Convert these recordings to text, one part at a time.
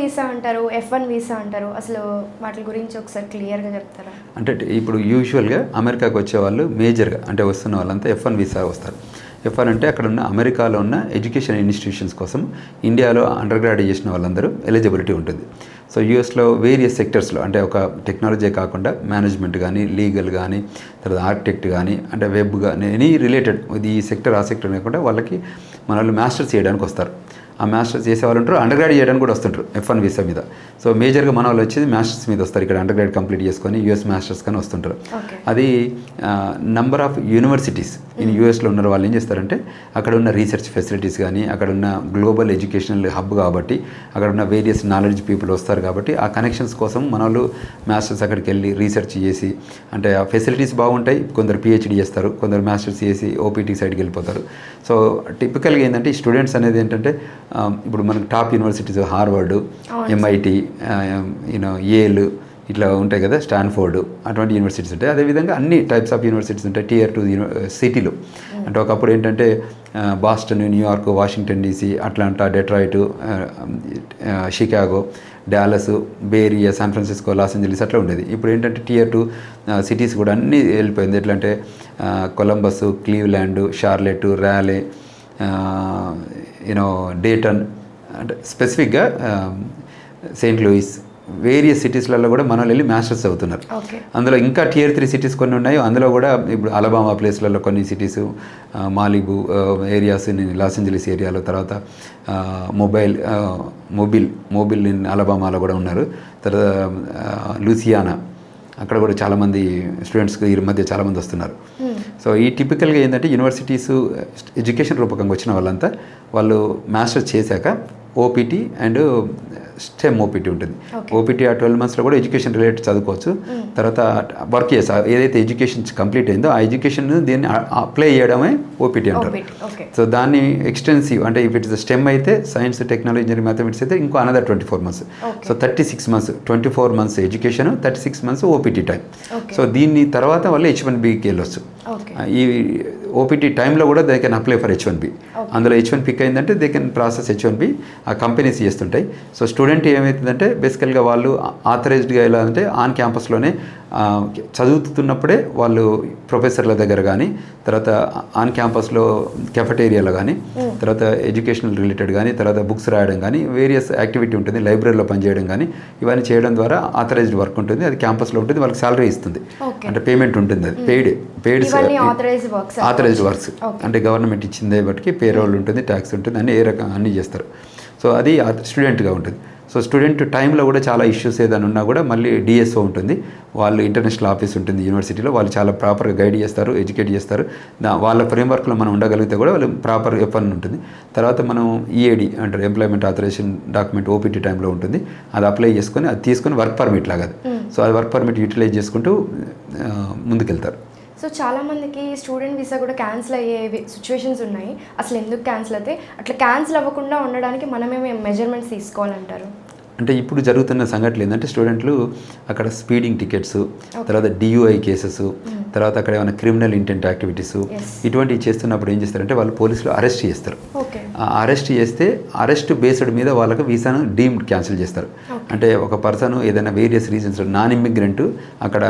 Visa అంటారు, F1 visa అంటారు. అసలు వాటి గురించి ఒకసారి క్లియర్గా చెప్తారా? అంటే ఇప్పుడు యూజువల్గా అమెరికాకు వచ్చే వాళ్ళు మేజర్గా అంటే వస్తున్న వాళ్ళంతా F1 వీసా వస్తారు. F1 అంటే అక్కడ ఉన్న అమెరికాలో ఉన్న ఎడ్యుకేషన్ ఇన్స్టిట్యూషన్స్ కోసం ఇండియాలో అండర్ గ్రాడ్ చేసిన వాళ్ళందరూ ఎలిజిబిలిటీ ఉంటుంది. సో యూఎస్లో వేరియస్ సెక్టర్స్లో అంటే ఒక టెక్నాలజీ కాకుండా మేనేజ్మెంట్ కానీ, లీగల్ కానీ, తర్వాత ఆర్కిటెక్ట్ కానీ, అంటే వెబ్ కానీ, ఎనీ రిలేటెడ్ ఈ సెక్టర్ ఆ సెక్టర్ కాకుండా వాళ్ళకి మన వాళ్ళు మాస్టర్స్ చేయడానికి వస్తారు. ఆ మాస్టర్స్ చేసే వాళ్ళు ఉంటారు, అండర్ గ్రాడ్ చేయడానికి కూడా వస్తుంటారు F1 వీసా మీద. సో మేజర్గా మన వాళ్ళు వచ్చేది మాస్టర్స్ మీద వస్తారు. ఇక్కడ అండర్ గ్రాడ్ కంప్లీట్ చేసుకొని యూఎస్ మాస్టర్స్ కానీ వస్తుంటారు. అది నంబర్ ఆఫ్ యూనివర్సిటీస్ ఇన్ యూఎస్లో ఉన్న వాళ్ళు ఏం చేస్తారంటే అక్కడ ఉన్న రీసెర్చ్ ఫెసిలిటీస్ కానీ, అక్కడ ఉన్న గ్లోబల్ ఎడ్యుకేషనల్ హబ్ కాబట్టి అక్కడ ఉన్న వేరియస్ నాలెడ్జ్ పీపుల్ వస్తారు కాబట్టి ఆ కనెక్షన్స్ కోసం మన వాళ్ళు మాస్టర్స్ అక్కడికి వెళ్ళి రీసెర్చ్ చేసి, అంటే ఆ ఫెసిలిటీస్ బాగుంటాయి, కొందరు PhD చేస్తారు, కొందరు మాస్టర్స్ చేసి OPT సైడ్కి వెళ్ళిపోతారు. సో టిపికల్గా ఏంటంటే ఈ స్టూడెంట్స్ అనేది ఏంటంటే ఇప్పుడు మనకు top universities Harvard, MIT, Yale ఇట్లా ఉంటాయి కదా, స్టాన్ఫోర్డ్, అటువంటి యూనివర్సిటీస్ ఉంటాయి. అదేవిధంగా అన్ని టైప్స్ ఆఫ్ యూనివర్సిటీస్ ఉంటాయి Tier 2 సిటీలో. అంటే ఒకప్పుడు ఏంటంటే Boston, New York, Washington DC, Atlanta, Detroit, Chicago, Dallas, Bay Area, San Francisco, Los Angeles అట్లా ఉండేది. ఇప్పుడు ఏంటంటే Tier 2 సిటీస్ కూడా అన్నీ వెళ్ళిపోయింది. ఎట్లా అంటే కొలంబస్, క్లీవ్లాండ్, షార్లెట్, ర్యాలే, డేటన్, అంటే స్పెసిఫిక్గా సెయింట్ లూయిస్, వేరియస్ సిటీస్లలో కూడా మన వెళ్ళి మాస్టర్స్ అవుతున్నారు. అందులో ఇంకా Tier 3 సిటీస్ కొన్ని ఉన్నాయి. అందులో కూడా ఇప్పుడు అలబామా ప్లేస్లలో కొన్ని cities, Malibu areas loss Angeles ఏరియాలో, తర్వాత మొబిల్ ఇన్ అలబామాలో కూడా ఉన్నారు. తర్వాత లూసియానా, అక్కడ కూడా చాలామంది స్టూడెంట్స్కి ఈ మధ్య చాలామంది వస్తున్నారు. సో ఈ టిపికల్గా ఏంటంటే యూనివర్సిటీస్ ఎడ్యుకేషన్ రూపకంగా వచ్చిన వాళ్ళంతా వాళ్ళు మాస్టర్స్ చేశాక OPT అండ్ STEM OPT ఉంటుంది. OPT ఆ 12 monthsలో కూడా ఎడ్యుకేషన్ రిలేటెడ్ చదువుకోవచ్చు. తర్వాత వర్క్ చేసి ఏదైతే ఎడ్యుకేషన్ కంప్లీట్ అయిందో ఆ ఎడ్యుకేషన్ దీన్ని అప్లై చేయడమే OPT అంటారు. సో దాన్ని ఎక్స్టెన్సివ్ అంటే ఇఫ్ ఇట్స్ STEM అయితే సైన్స్, టెక్నాలజీ, ఇంజనీరింగ్, మ్యాథమెటిక్స్ అయితే ఇంకో another 24 months. So 36 months, 24 months education, 36 months OPT time. So దీన్ని తర్వాత వాళ్ళు H1Bకి వెళ్ళొచ్చు. ఈ OPT టైంలో కూడా they can apply for H1B. అందులో H1 పిక్ అయిందంటే దే కెన్ ప్రాసెస్ H1B. ఆ కంపెనీస్ చేస్తుంటాయి. సో స్టూడెంట్ ఏమవుతుందంటే బేసికల్గా వాళ్ళు ఆథరైజ్డ్గా ఎలా అంటే ఆన్ క్యాంపస్లోనే చదువుతున్నప్పుడే వాళ్ళు ప్రొఫెసర్ల దగ్గర కానీ, తర్వాత ఆన్ క్యాంపస్లో కెఫెటేరియాలో కానీ, తర్వాత ఎడ్యుకేషనల్ రిలేటెడ్ కానీ, తర్వాత బుక్స్ రాయడం కానీ, వేరియస్ యాక్టివిటీ ఉంటుంది, లైబ్రరీలో పనిచేయడం కానీ, ఇవన్నీ చేయడం ద్వారా ఆథరైజ్డ్ వర్క్ ఉంటుంది. అది క్యాంపస్లో ఉంటుంది, వాళ్ళకి శాలరీ ఇస్తుంది, అంటే పేమెంట్ ఉంటుంది. అది పెయిడ్ ఆథరైజ్డ్ వర్క్స్ అంటే గవర్నమెంట్ ఇచ్చిందే బట్టి పేరోల్ ఉంటుంది, ట్యాక్స్ ఉంటుంది, అన్నీ చేస్తారు. సో అది స్టూడెంట్గా ఉంటుంది. సో స్టూడెంట్ టైంలో కూడా చాలా ఇష్యూస్ ఏదైనా ఉన్నా కూడా మళ్ళీ DSO ఉంటుంది, వాళ్ళు ఇంటర్నేషనల్ ఆఫీస్ ఉంటుంది యూనివర్సిటీలో, వాళ్ళు చాలా ప్రాపర్గా గైడ్ చేస్తారు, ఎడ్యుకేట్ చేస్తారు. వాళ్ళ ఫ్రేమ్వర్క్లో మనం ఉండగలిగితే కూడా వాళ్ళు ప్రాపర్ F1 ఉంటుంది. తర్వాత మనం EAD అంటారు, ఎంప్లాయ్మెంట్ ఆథరైజేషన్ డాక్యుమెంట్ OPT టైంలో ఉంటుంది. అది అప్లై చేసుకొని అది తీసుకొని వర్క్ పర్మిట్ లాగా. సో అది వర్క్ పర్మిట్ యూటిలైజ్ చేసుకుంటూ ముందుకెళ్తారు. సో చాలామందికి స్టూడెంట్ వీసా కూడా క్యాన్సిల్ అయ్యే సిచ్యువేషన్స్ ఉన్నాయి. అసలు ఎందుకు క్యాన్సిల్ అవుతాయి? అట్లా క్యాన్సిల్ అవ్వకుండా ఉండడానికి మనమేమే మెజర్మెంట్స్ తీసుకోవాలంటారు? అంటే ఇప్పుడు జరుగుతున్న సంఘటనలు ఏంటంటే స్టూడెంట్లు అక్కడ స్పీడింగ్ టికెట్స్, తర్వాత DUI కేసెస్, తర్వాత అక్కడ ఏమైనా క్రిమినల్ ఇంటెంట్ యాక్టివిటీస్ ఇటువంటివి చేస్తున్నప్పుడు ఏం చేస్తారంటే వాళ్ళు పోలీసులు అరెస్ట్ చేస్తారు. అరెస్ట్ చేస్తే అరెస్ట్ బేస్డ్ మీద వాళ్ళకి వీసాను డీమ్డ్ క్యాన్సిల్ చేస్తారు. అంటే ఒక పర్సన్ ఏదైనా వేరియస్ రీజన్స్ నాన్ ఇమ్మిగ్రెంట్ అక్కడ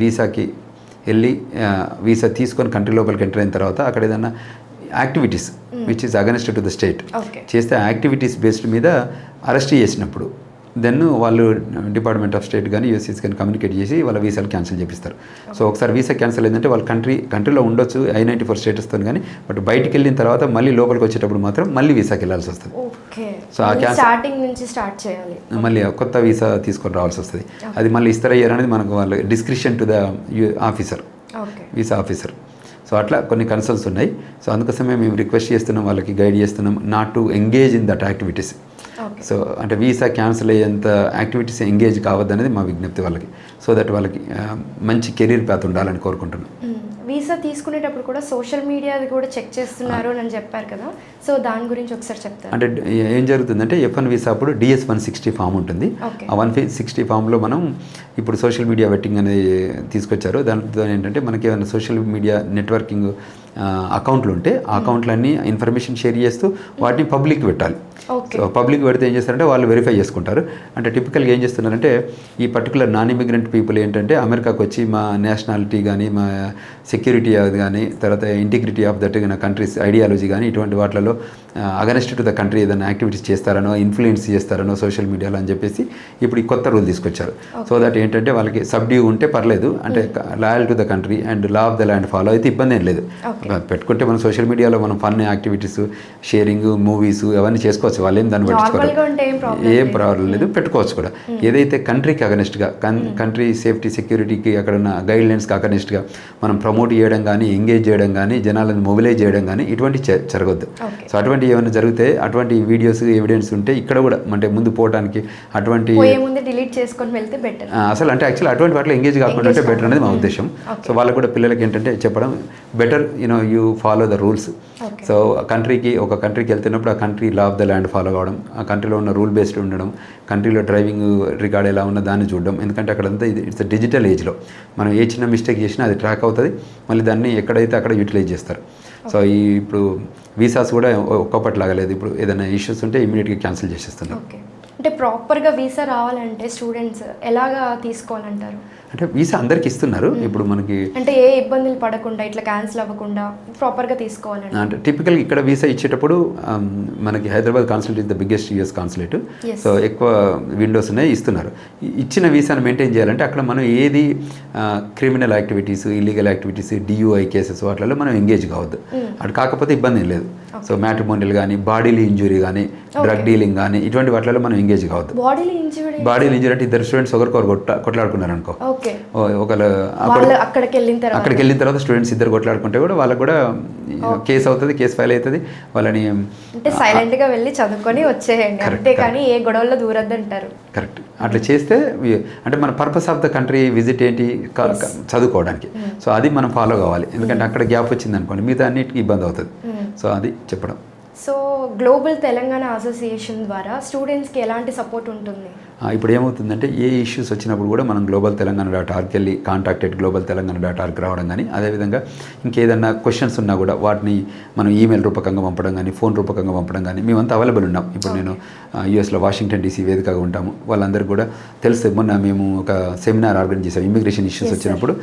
వీసాకి వెళ్ళి వీసా తీసుకొని కంట్రీ లోపలికి ఎంటర్ అయిన తర్వాత అక్కడ ఏదైనా activities which is against to the state చేస్తే యాక్టివిటీస్ బేస్డ్ మీద అరెస్ట్ చేసినప్పుడు దెన్ వాళ్ళు డిపార్ట్మెంట్ ఆఫ్ స్టేట్ కానీ USCIS కానీ కమ్యూనికేట్ చేసి వాళ్ళ వీసాలు క్యాన్సిల్ చేపిస్తారు. సో ఒకసారి వీసా క్యాన్సిల్ అయిందంటే వాళ్ళ కంట్రీలో ఉండొచ్చు I-94 స్టేటస్తో కానీ, బట్ బయటికి వెళ్ళిన తర్వాత మళ్ళీ లోపలికి వచ్చేటప్పుడు మాత్రం మళ్ళీ వీసాకి వెళ్ళాల్సి వస్తుంది. సో ఆ స్టార్టింగ్ నుంచి స్టార్ట్ చేయాలి, మళ్ళీ కొత్త వీసా తీసుకొని రావాల్సి వస్తుంది. అది మళ్ళీ ఇస్తారయ్యారనేది మనకు వాళ్ళ description to the officer, visa officer. So అట్లా కొన్ని కన్సల్స్ ఉన్నాయి. సో అందుకోసమే మేము రిక్వెస్ట్ చేస్తున్నాం, వాళ్ళకి గైడ్ చేస్తున్నాం not to engage in that activities. So అంటే వీసా క్యాన్సిల్ అయ్యేంత యాక్టివిటీస్ ఎంగేజ్ కావద్దనేది మా విజ్ఞప్తి వాళ్ళకి. సో దట్ వాళ్ళకి మంచి కెరీర్ పాత్ ఉండాలని కోరుకుంటున్నాం. వీసా తీసుకునేటప్పుడు కూడా సోషల్ మీడియా కూడా చెక్ చేస్తున్నారు అని చెప్పారు కదా, సో దాని గురించి ఒకసారి చెప్తారు. అంటే ఏం జరుగుతుందంటే F1 వీసా అప్పుడు DS-160 ఫామ్ ఉంటుంది. ఆ 160 ఫామ్లో మనం ఇప్పుడు సోషల్ మీడియా వెట్టింగ్ అనేది తీసుకొచ్చారు. దాంతో ఏంటంటే మనకి ఏమైనా సోషల్ మీడియా నెట్వర్కింగ్ అకౌంట్లు ఉంటే ఆ అకౌంట్లన్నీ ఇన్ఫర్మేషన్ షేర్ చేస్తూ వాటిని పబ్లిక్ పెట్టాలి. ఓకే. సో పబ్లిక్ పెడితే ఏం చేస్తారంటే వాళ్ళు వెరిఫై చేసుకుంటారు. అంటే టిపికల్గా ఏం చేస్తున్నారంటే ఈ పర్టికులర్ నాన్ ఇమిగ్రెంట్ పీపుల్ ఏంటంటే అమెరికాకు వచ్చి మా నేషనాలిటీ కానీ మా సెక్యూరిటీ అది కానీ తర్వాత integrity of that countries ideology కానీ ఇటువంటి వాటిలలో అగనెస్ట్ టు ద కంట్రీ ఏదైనా యాక్టివిటీస్ చేస్తారనో ఇన్ఫ్లుయెన్స్ చేస్తారనో సోషల్ మీడియాలో అని చెప్పేసి ఇప్పుడు ఈ కొత్త రూల్ తీసుకొచ్చారు. సో దట్ ఏంటంటే వాళ్ళకి సబ్డ్యూ ఉంటే పర్లేదు, అంటే loyal to the country and law of the land follow అయితే ఇబ్బంది ఏం లేదు. పెట్టుకుంటే మనం సోషల్ మీడియాలో మనం ఫన్ యాక్టివిటీస్ షేరింగ్ మూవీస్ అవన్నీ చేసుకోవచ్చు, వాళ్ళు ఏం దాన్ని పట్టించుకోవాలి, ఏం ప్రాబ్లం లేదు, పెట్టుకోవచ్చు కూడా. ఏదైతే కంట్రీకి అగనెస్ట్గా కంట్రీ సేఫ్టీ సెక్యూరిటీకి అక్కడ ఉన్న గైడ్ లైన్స్కి అగనెస్ట్గా మనం ప్రమోట్ చేయడం కానీ ఎంగేజ్ చేయడం కానీ జనాలను మొబిలైజ్ చేయడం కానీ ఇటువంటి జరగద్దు. సో అటువంటి ఏమైనా జరిగితే అటువంటి వీడియోస్ ఎవిడెన్స్ ఉంటే ఇక్కడ కూడా అంటే ముందు పోవడానికి అటువంటి డిలీట్ చేసుకొని వెళ్తే బెటర్ అసలు అంటే యాక్చువల్ అటువంటి వాటిలో ఎంగేజ్ కాకుండా అంటే బెటర్ అనేది మా ఉద్దేశం. సో వాళ్ళకు కూడా పిల్లలకి ఏంటంటే చెప్పడం better you follow the rules. So ఒక కంట్రీకి వెళ్తున్నప్పుడు ఆ country law of the land follow కావడం, ఆ కంట్రీలో ఉన్న రూల్ బేస్డ్ ఉండడం, కంట్రీలో డ్రైవింగ్ రికార్డ్ ఎలా ఉన్న దాన్ని చూడడం. ఎందుకంటే అక్కడంతా ఇట్స్ డిజిటల్ ఏజ్లో మనం ఏ చిన్న మిస్టేక్ చేసినా అది ట్రాక్ అవుతుంది, మళ్ళీ దాన్ని ఎక్కడైతే అక్కడ యూటిలైజ్ చేస్తారు. సో ఇప్పుడు వీసాస్ కూడా ఒక్కప్పటిలాగా లేదు, ఇప్పుడు ఏదైనా ఇష్యూస్ ఉంటే ఇమీడియట్గా క్యాన్సిల్ చేసేస్తున్నారు. అంటే ప్రాపర్గా వీసా రావాలంటే స్టూడెంట్స్ ఎలాగా తీసుకోవాలంటారు? అంటే వీసా అందరికి ఇస్తున్నారు ఇప్పుడు మనకి, అంటే ఏ ఇబ్బందులు పడకుండా ఇట్లా క్యాన్సిల్ అవ్వకుండా ప్రాపర్గా తీసుకోవాలంటే అంటే టిపికల్గా ఇక్కడ వీసా ఇచ్చేటప్పుడు మనకి Hyderabad consulate is the biggest US consulate. So ఎక్కువ విండోస్ ఉన్నాయి, ఇస్తున్నారు. ఇచ్చిన వీసాను మెయింటైన్ చేయాలంటే అక్కడ మనం ఏది criminal activities illegal activities DUI cases వాటిలో మనం ఎంగేజ్ కావద్దు. అటు కాకపోతే ఇబ్బంది ఏం లేదు. సో మ్యాట్రిమోనియల్ కానీ బాడీలీ ఇంజురీ కానీ డ్రగ్ డీలింగ్ కానీ ఇటువంటి వాటిలో మనం ఎంగేజ్ కావద్దు. బాడీలీ ఇంజురీ అంటే ఇద్దరు స్టూడెంట్స్ ఒకరికొకరు కొట్లాడుకున్నారు అనుకో, ఒకరు అక్కడికి వెళ్ళిన తర్వాత స్టూడెంట్స్ ఇద్దరు కొట్లాడుకుంటే కూడా వాళ్ళకు కూడా కేసు అవుతుంది, కేసు ఫైల్ అవుతుంది. వాళ్ళని అంటే సైలెంట్ గా వెళ్ళి చదువుకొని వచ్చేయండి అంతే, కానీ ఏ గొడవల్లో దూరద్దు అంటారు. కరెక్ట్. అట్లా చేస్తే అంటే మన purpose of the country visit ఏంటి, చదువుకోవడానికి. సో అది మనం ఫాలో కావాలి. ఎందుకంటే అక్కడ గ్యాప్ వచ్చింది అనుకోండి మిగతా అన్నిటికీ ఇబ్బంది అవుతుంది. సో అది చెప్పడం. సో గ్లోబల్ తెలంగాణ అసోసియేషన్ ద్వారా స్టూడెంట్స్కి ఎలాంటి సపోర్ట్ ఉంటుంది? ఇప్పుడు ఏమవుతుందంటే ఏ ఇష్యూస్ వచ్చినప్పుడు కూడా మనం global-telangana.org వెళ్ళి contact@global-telangana.org రావడం కానీ, అదేవిధంగా ఇంకేదన్నా క్వశ్చన్స్ ఉన్నా కూడా వాటిని మనం ఈమెయిల్ రూపకంగా పంపడం కానీ ఫోన్ రూపకంగా పంపడం కానీ మేమంతా అవైలబుల్ ఉన్నాం. ఇప్పుడు నేను యూఎస్లో వాషింగ్టన్ DC వేదికగా ఉంటాము, వాళ్ళందరికీ కూడా తెలుసు. మొన్న మేము ఒక సెమినార్ ఆర్గనైజ్ చేసాం ఇమిగ్రేషన్ ఇష్యూస్ వచ్చినప్పుడు.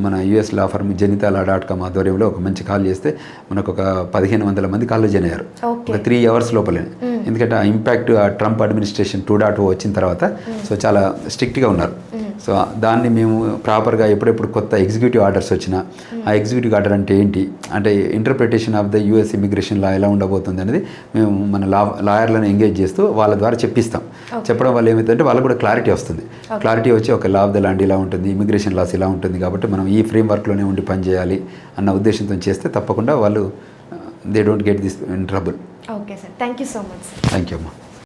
మన యూఎస్ లా ఫర్మ్ jenital.com ఆధ్వర్యంలో ఒక మంచి కాల్ చేస్తే మనకు ఒక 1500 మంది కాల్లో జాయిన్ అయ్యారు ఒక 3 hours లోపలే. ఎందుకంటే ఆ ఇంపాక్ట్ ఆ ట్రంప్ అడ్మినిస్ట్రేషన్ 2.0 వచ్చిన తర్వాత సో చాలా స్ట్రిక్ట్గా ఉన్నారు. సో దాన్ని మేము ప్రాపర్గా ఎప్పుడెప్పుడు కొత్త ఎగ్జిక్యూటివ్ ఆర్డర్స్ వచ్చినా ఆ ఎగ్జిక్యూటివ్ ఆర్డర్ అంటే ఏంటి, అంటే interpretation of the US immigration లా ఎలా ఉండబోతుంది అనేది మేము మన లాయర్లను ఎంగేజ్ చేస్తూ వాళ్ళ ద్వారా చెప్పిస్తాం. చెప్పడం వల్ల ఏమవుతుందంటే వాళ్ళకు కూడా క్లారిటీ వస్తుంది. క్లారిటీ వచ్చి ఒక లా ఆఫ్ ద ల్యాండ్ ఇలా ఉంటుంది, ఇమిగ్రేషన్ లాస్ ఇలా ఉంటుంది, కాబట్టి మనం ఈ ఫ్రేమ్వర్క్లోనే ఉండి పనిచేయాలి అన్న ఉద్దేశంతో చేస్తే తప్పకుండా వాళ్ళు they don't get this in trouble. Okay sir, thank you so much. Thank you అమ్మా.